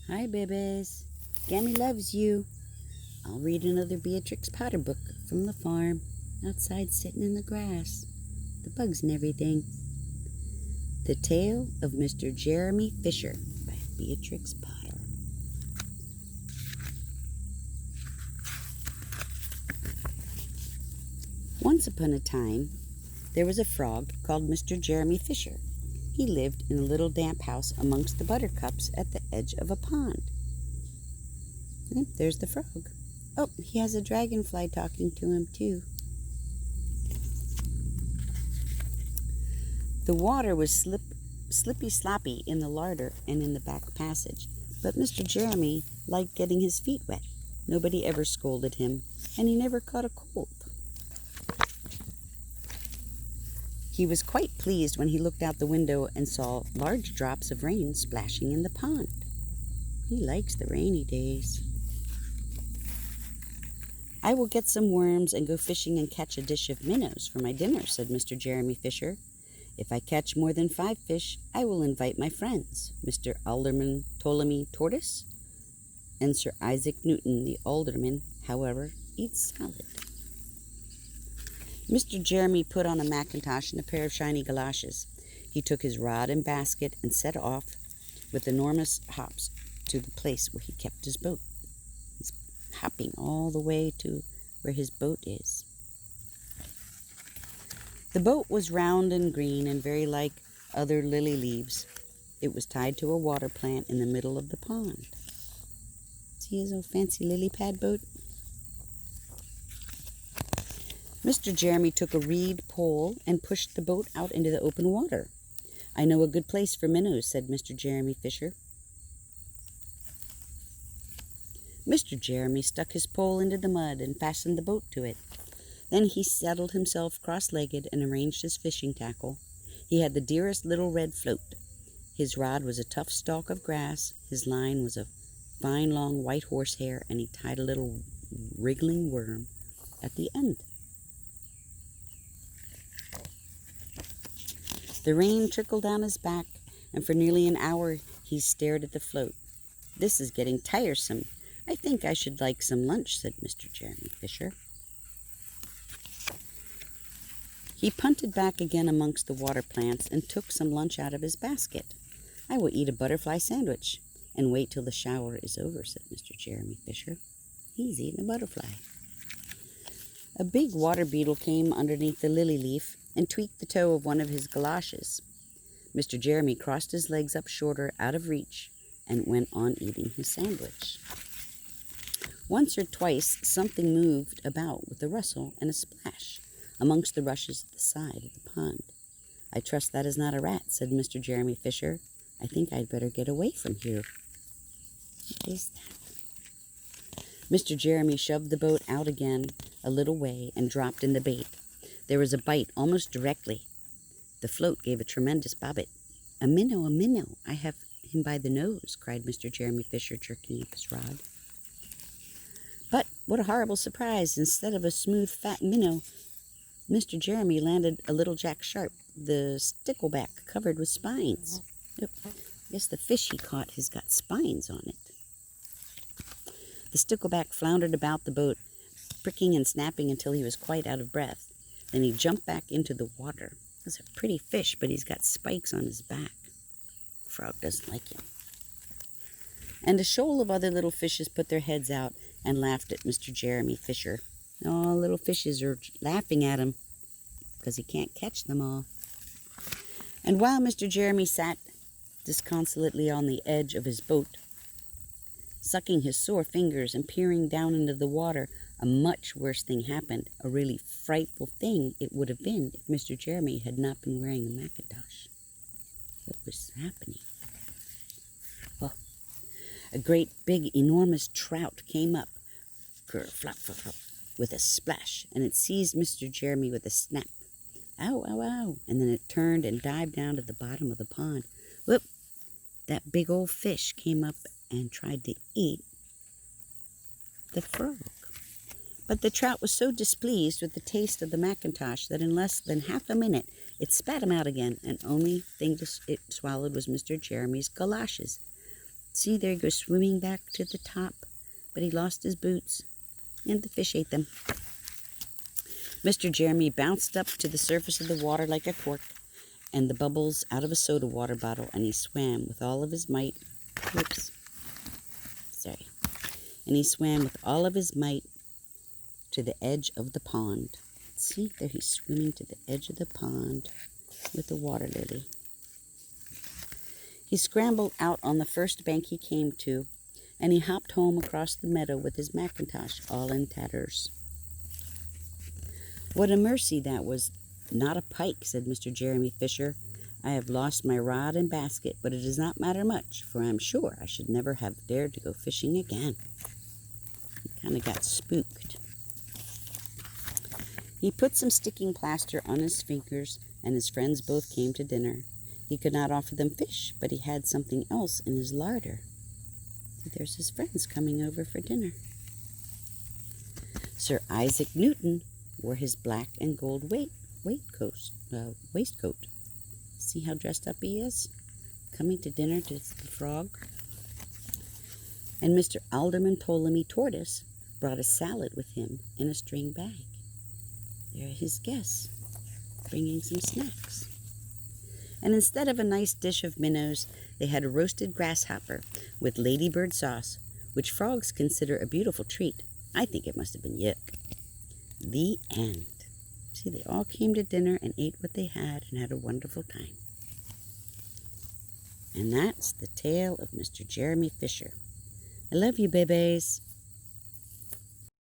Hi, babies. Gammy loves you. I'll read another Beatrix Potter book from the farm, outside sitting in the grass, the bugs and everything. The Tale of Mr. Jeremy Fisher by Beatrix Potter. Once upon a time, there was a frog called Mr. Jeremy Fisher. He lived in a little damp house amongst the buttercups at the edge of a pond. And there's the frog. Oh, he has a dragonfly talking to him, too. The water was slippy sloppy in the larder and in the back passage, but Mr. Jeremy liked getting his feet wet. Nobody ever scolded him, and he never caught a cold. He was quite pleased when he looked out the window and saw large drops of rain splashing in the pond. He likes the rainy days. "I will get some worms and go fishing and catch a dish of minnows for my dinner," said Mr. Jeremy Fisher. "If I catch more than 5 fish, I will invite my friends, Mr. Alderman Ptolemy Tortoise and Sir Isaac Newton the Alderman, however, eats salad." Mr. Jeremy put on a mackintosh and a pair of shiny galoshes. He took his rod and basket and set off with enormous hops to the place where he kept his boat. He's hopping all the way to where his boat is. The boat was round and green and very like other lily leaves. It was tied to a water plant in the middle of the pond. See his old fancy lily pad boat? Mr. Jeremy took a reed pole and pushed the boat out into the open water. "I know a good place for minnows," said Mr. Jeremy Fisher. Mr. Jeremy stuck his pole into the mud and fastened the boat to it. Then he settled himself cross-legged and arranged his fishing tackle. He had the dearest little red float. His rod was a tough stalk of grass, his line was a fine long white horsehair, and he tied a little wriggling worm at the end. The rain trickled down his back, and for nearly an hour he stared at the float. "This is getting tiresome. I think I should like some lunch," said Mr. Jeremy Fisher. He punted back again amongst the water plants and took some lunch out of his basket. "I will eat a butterfly sandwich and wait till the shower is over," said Mr. Jeremy Fisher. He's eating a butterfly. A big water beetle came underneath the lily leaf and tweaked the toe of one of his galoshes. Mr. Jeremy crossed his legs up shorter, out of reach, and went on eating his sandwich. Once or twice something moved about with a rustle and a splash amongst the rushes at the side of the pond. "I trust that is not a rat," said Mr. Jeremy Fisher. "I think I'd better get away from here." What is that? Mr. Jeremy shoved the boat out again a little way and dropped in the bait. There was a bite almost directly. The float gave a tremendous bobbit. A minnow, a minnow! I have him by the nose," cried Mr. Jeremy Fisher, jerking up his rod. But what a horrible surprise! Instead of a smooth, fat minnow, Mr. Jeremy landed a little Jack Sharp, the stickleback, covered with spines. I guess the fish he caught has got spines on it. The stickleback floundered about the boat, pricking and snapping until he was quite out of breath. Then he jumped back into the water. He's a pretty fish, but he's got spikes on his back. The frog doesn't like him. And a shoal of other little fishes put their heads out and laughed at Mr. Jeremy Fisher. All little fishes are laughing at him because he can't catch them all. And while Mr. Jeremy sat disconsolately on the edge of his boat, sucking his sore fingers and peering down into the water, a much worse thing happened. A really frightful thing it would have been if Mr. Jeremy had not been wearing a mackintosh. What was happening? Well, a great big enormous trout came up, flop, flop, flop, with a splash, and it seized Mr. Jeremy with a snap. "Ow, ow, ow!" And then it turned and dived down to the bottom of the pond. Whoop! That big old fish came up and tried to eat the frog. But the trout was so displeased with the taste of the mackintosh that in less than half a minute it spat him out again, and only thing it swallowed was Mr. Jeremy's galoshes. See, there he goes swimming back to the top, but he lost his boots, and the fish ate them. Mr. Jeremy bounced up to the surface of the water like a cork, and the bubbles out of a soda water bottle, and he swam with all of his might. Whoops. Sorry. And he swam with all of his might to the edge of the pond. See, there he's swimming to the edge of the pond with the water lily. He scrambled out on the first bank he came to, and he hopped home across the meadow with his mackintosh all in tatters. What a mercy that was not a pike, said Mr. Jeremy Fisher. I have lost my rod and basket, but it does not matter much, for I am sure I should never have dared to go fishing again. He kind of got spooked. He put some sticking plaster on his fingers, and his friends both came to dinner. He could not offer them fish, but he had something else in his larder. So there's his friends coming over for dinner. Sir Isaac Newton wore his black and gold waistcoat. See how dressed up he is? Coming to dinner to the frog. And Mr. Alderman Ptolemy Tortoise brought a salad with him in a string bag. There are his guests, bringing some snacks. And instead of a nice dish of minnows, they had a roasted grasshopper with ladybird sauce, which frogs consider a beautiful treat. I think it must have been yuck. The end. See, they all came to dinner and ate what they had and had a wonderful time. And that's the tale of Mr. Jeremy Fisher. I love you, babies.